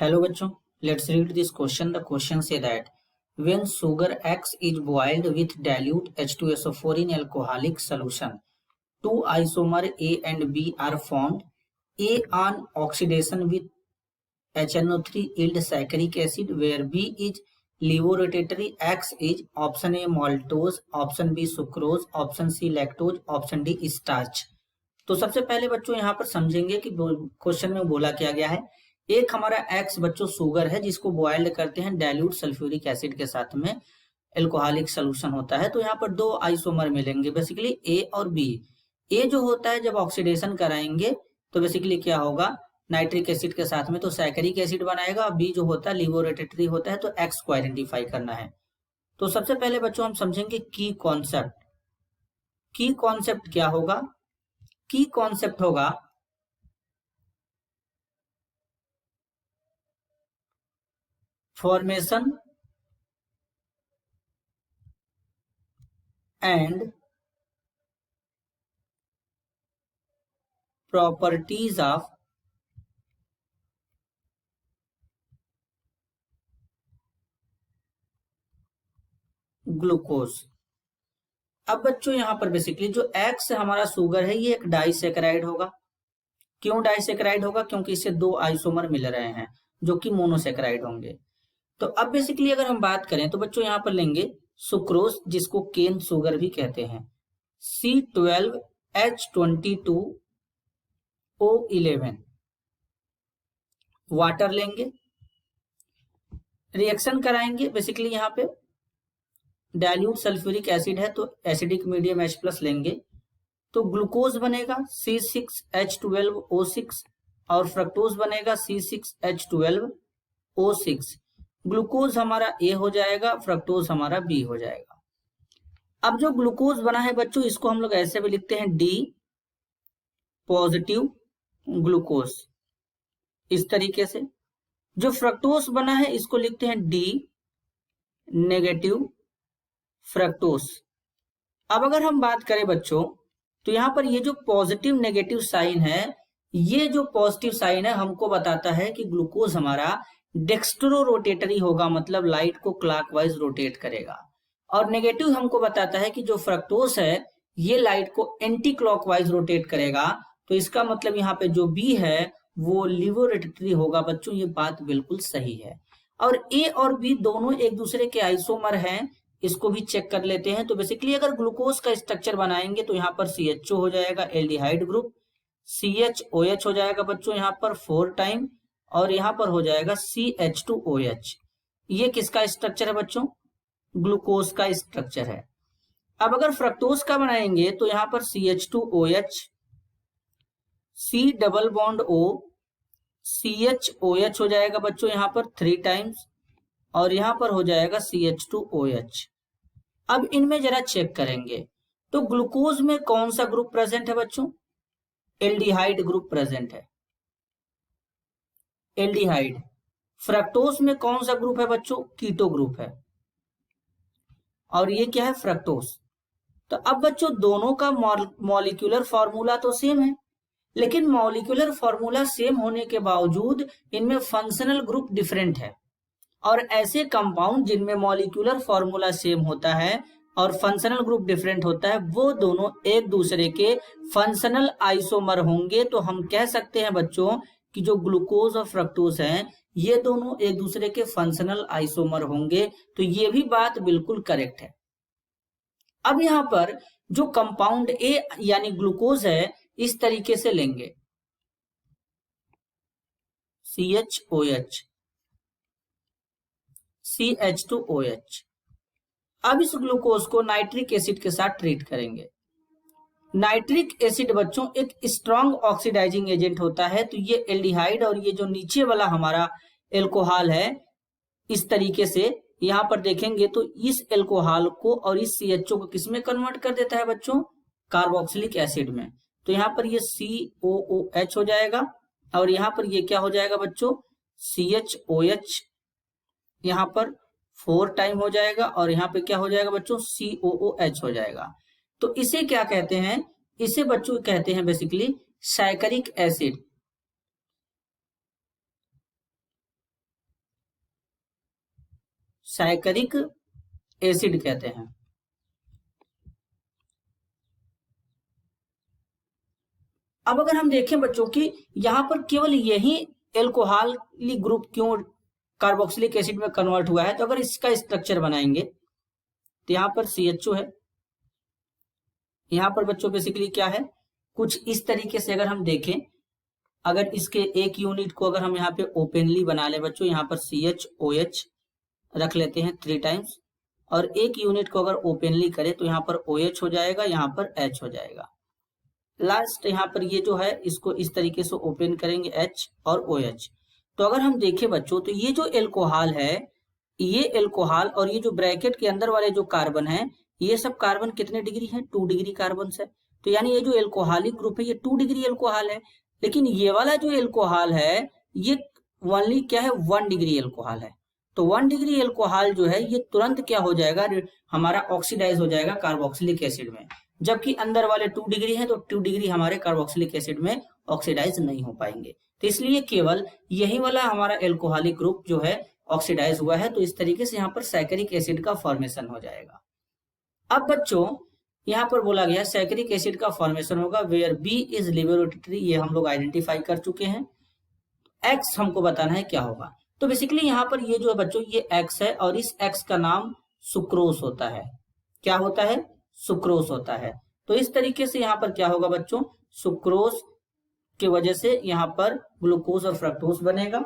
Hello bachcho, let's read this question. The question say that when sugar X is boiled with dilute H2SO4 in alcoholic solution, two isomer A and B are formed. A on oxidation with HNO3 yield saccharic acid, where B is levorotatory, X is option A maltose, option B sucrose, option C lactose, option D starch. तो सबसे पहले बच्चों यहाँ पर समझेंगे कि question में बोला क्या गया है। एक हमारा एक्स बच्चों शुगर है जिसको बॉइल्ड करते हैं डाइल्यूट सल्फ्यूरिक एसिड के साथ में, एल्कोहलिक सोल्यूशन होता है। तो यहाँ पर दो आइसोमर मिलेंगे बेसिकली ए और बी। ए जो होता है जब ऑक्सीडेशन कराएंगे तो बेसिकली क्या होगा, नाइट्रिक एसिड के साथ में तो सैकरिक एसिड बनाएगा। बी जो होता है लिवोरेटेटरी होता है, तो एक्स को आइडेंटिफाई करना है। तो सबसे पहले बच्चों हम समझेंगे की कॉन्सेप्ट। की कॉन्सेप्ट क्या होगा? की कॉन्सेप्ट होगा formation and properties of glucose. अब बच्चों यहाँ पर बेसिकली जो एक्स हमारा शुगर है ये एक डाइसेकेराइड होगा। क्यों डाइसेकेराइड होगा? क्योंकि इससे दो आइसोमर मिल रहे हैं जो कि मोनोसेकेराइड होंगे। तो अब बेसिकली अगर हम बात करें तो बच्चों यहाँ पर लेंगे सुक्रोज, जिसको केन शुगर भी कहते हैं, C12H22O11, वाटर लेंगे, रिएक्शन कराएंगे। बेसिकली यहाँ पे डाइल्यूट सल्फ्यूरिक एसिड है तो एसिडिक मीडियम H+ लेंगे तो ग्लूकोज बनेगा C6H12O6 और फ्रक्टोज बनेगा C6H12O6। ग्लूकोज हमारा ए हो जाएगा, फ्रक्टोज हमारा बी हो जाएगा। अब जो ग्लूकोज बना है बच्चों इसको हम लोग ऐसे भी लिखते हैं डी पॉजिटिव ग्लूकोज, इस तरीके से। जो फ्रक्टोज बना है इसको लिखते हैं डी नेगेटिव फ्रक्टोज। अब अगर हम बात करें बच्चों तो यहाँ पर ये जो पॉजिटिव नेगेटिव साइन है, ये जो पॉजिटिव साइन है हमको बताता है कि ग्लूकोज हमारा डेक्स्ट्रो रोटेटरी होगा, मतलब लाइट को क्लॉकवाइज रोटेट करेगा। और नेगेटिव हमको बताता है कि जो फ्रक्टोज है ये लाइट को एंटी क्लॉकवाइज रोटेट करेगा। तो इसका मतलब यहाँ पे जो बी है वो लिवोरेटरी होगा। बच्चों ये बात बिल्कुल सही है। और ए और बी दोनों एक दूसरे के आइसोमर हैं, इसको भी चेक कर लेते हैं। तो बेसिकली अगर ग्लूकोज का स्ट्रक्चर बनाएंगे तो यहाँ पर CHO हो जाएगा एल्डिहाइड ग्रुप, CHOH हो जाएगा बच्चों यहाँ पर 4 टाइम, और यहाँ पर हो जाएगा CH2OH। ये किसका स्ट्रक्चर है बच्चों? ग्लूकोज का स्ट्रक्चर है। अब अगर फ्रक्टोज का बनाएंगे तो यहाँ पर CH2OH, C double bond O, CHOH हो जाएगा बच्चों यहाँ पर 3 टाइम्स, और यहाँ पर हो जाएगा CH2OH। अब इनमें जरा चेक करेंगे तो ग्लूकोज में कौन सा ग्रुप प्रेजेंट है बच्चों? एल्डिहाइड ग्रुप प्रेजेंट है, एल्डिहाइड। फ्रक्टोज में कौन सा ग्रुप है बच्चों? कीटो ग्रुप है, और ये क्या है? फ्रक्टोज। तो अब बच्चों दोनों का मॉलिक्यूलर फॉर्मूला तो सेम है, लेकिन मॉलिक्यूलर फॉर्मूला सेम होने के बावजूद इनमें फंक्शनल ग्रुप डिफरेंट है। और ऐसे कंपाउंड जिनमें मॉलिक्यूलर फॉर्मूला सेम होता है और फंक्शनल ग्रुप डिफरेंट होता है, वो दोनों एक दूसरे के फंक्शनल आइसोमर होंगे। तो हम कह सकते हैं बच्चों कि जो ग्लूकोज और फ्रक्टोज हैं ये दोनों एक दूसरे के फंक्शनल आइसोमर होंगे। तो ये भी बात बिल्कुल करेक्ट है। अब यहाँ पर जो कंपाउंड ए यानी ग्लूकोज है इस तरीके से लेंगे CHOH, CH2OH। अब इस ग्लूकोज को नाइट्रिक एसिड के साथ ट्रीट करेंगे। नाइट्रिक एसिड बच्चों एक स्ट्रॉन्ग ऑक्सीडाइजिंग एजेंट होता है। तो ये एल्डिहाइड और ये जो नीचे वाला हमारा एल्कोहल है इस तरीके से यहाँ पर देखेंगे तो इस एल्कोहल को और इस CHO को किसमें कन्वर्ट कर देता है बच्चों? कार्बोक्सिलिक एसिड में। तो यहाँ पर ये COOH हो जाएगा, और यहाँ पर ये क्या हो जाएगा बच्चों? CHOH यहाँ पर 4 टाइम हो जाएगा, और यहाँ पे क्या हो जाएगा बच्चों? COOH हो जाएगा। तो इसे क्या कहते हैं? इसे बच्चों कहते हैं बेसिकली सैकरिक एसिड। सैकरिक एसिड कहते हैं। अब अगर हम देखें बच्चों की यहाँ पर केवल यही एल्कोहलिक ग्रुप क्यों कार्बोक्सिलिक एसिड में कन्वर्ट हुआ है, तो अगर इसका स्ट्रक्चर बनाएंगे तो यहाँ पर CHO है, यहाँ पर बच्चों बेसिकली क्या है, कुछ इस तरीके से अगर हम देखें, अगर इसके एक यूनिट को अगर हम यहाँ पे ओपनली बना ले बच्चों, यहाँ पर CHOH रख लेते हैं 3 टाइम्स, और एक यूनिट को अगर ओपनली करें तो यहाँ पर OH हो जाएगा, यहाँ पर H हो जाएगा। लास्ट यहाँ पर ये जो है इसको इस तरीके से ओपन करेंगे H और OH। तो अगर हम देखें बच्चों तो ये जो एल्कोहल है, ये एल्कोहल और ये जो ब्रैकेट के अंदर वाले जो कार्बन है, ये सब कार्बन कितने डिग्री है, 2 डिग्री कार्बन है। तो यानी ये जो एल्कोहलिक ग्रुप है ये 2 डिग्री एल्कोहल है, लेकिन ये वाला जो एल्कोहल है ये ओनली क्या है, 1 डिग्री एल्कोहल है। तो 1 डिग्री एल्कोहल जो है ये तुरंत क्या हो जाएगा, हमारा ऑक्सीडाइज हो जाएगा कार्बोक्सिलिक एसिड में, जबकि अंदर वाले 2 डिग्री है तो 2 डिग्री हमारे कार्बोक्सिलिक एसिड में ऑक्सीडाइज नहीं हो पाएंगे। तो इसलिए केवल यही वाला हमारा एल्कोहलिक ग्रुप जो है ऑक्सीडाइज हुआ है। तो इस तरीके से यहाँ पर सैकरिक एसिड का फॉर्मेशन हो जाएगा। अब बच्चों यहाँ पर बोला गया सैकरिक एसिड का फॉर्मेशन होगा वेयर बी इज लिबोरेटरी, ये हम लोग आइडेंटिफाई कर चुके हैं। एक्स हमको बताना है क्या होगा। तो बेसिकली यहाँ पर ये जो है बच्चों ये एक्स है और इस एक्स का नाम सुक्रोस होता है। क्या होता है, सुक्रोस होता है। तो इस तरीके से यहाँ पर क्या होगा बच्चों, सुक्रोस की वजह से यहाँ पर ग्लूकोज और फ्रक्टोज बनेगा।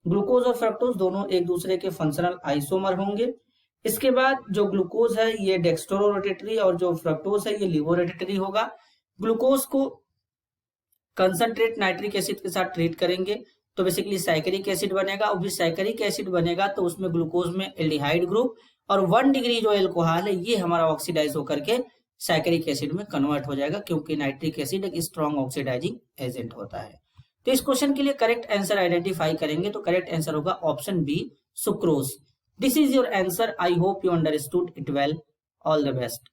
ग्लूकोज और फ्रक्टोज दोनों एक दूसरे के फंक्शनल आइसोमर होंगे। इसके बाद जो ग्लूकोज है ये डेक्स्ट्रोरोटेटरी और जो फ्रक्टोज है ये लिबोरेटरी होगा। ग्लूकोज को कंसंट्रेट नाइट्रिक एसिड के साथ ट्रीट करेंगे तो बेसिकली सैकरिक एसिड बनेगा, और भी सैकरिक एसिड बनेगा तो उसमें ग्लूकोज में एल्डिहाइड ग्रुप और 1 डिग्री जो एल्कोहल है ये हमारा ऑक्सीडाइज होकर के सैकरिक एसिड में कन्वर्ट हो जाएगा, क्योंकि नाइट्रिक एसिड एक स्ट्रॉन्ग ऑक्सीडाइजिंग एजेंट होता है। तो इस क्वेश्चन के लिए करेक्ट आंसर आइडेंटिफाई करेंगे तो करेक्ट आंसर होगा option B, sucrose. This is your answer. I hope you understood it well. All the best.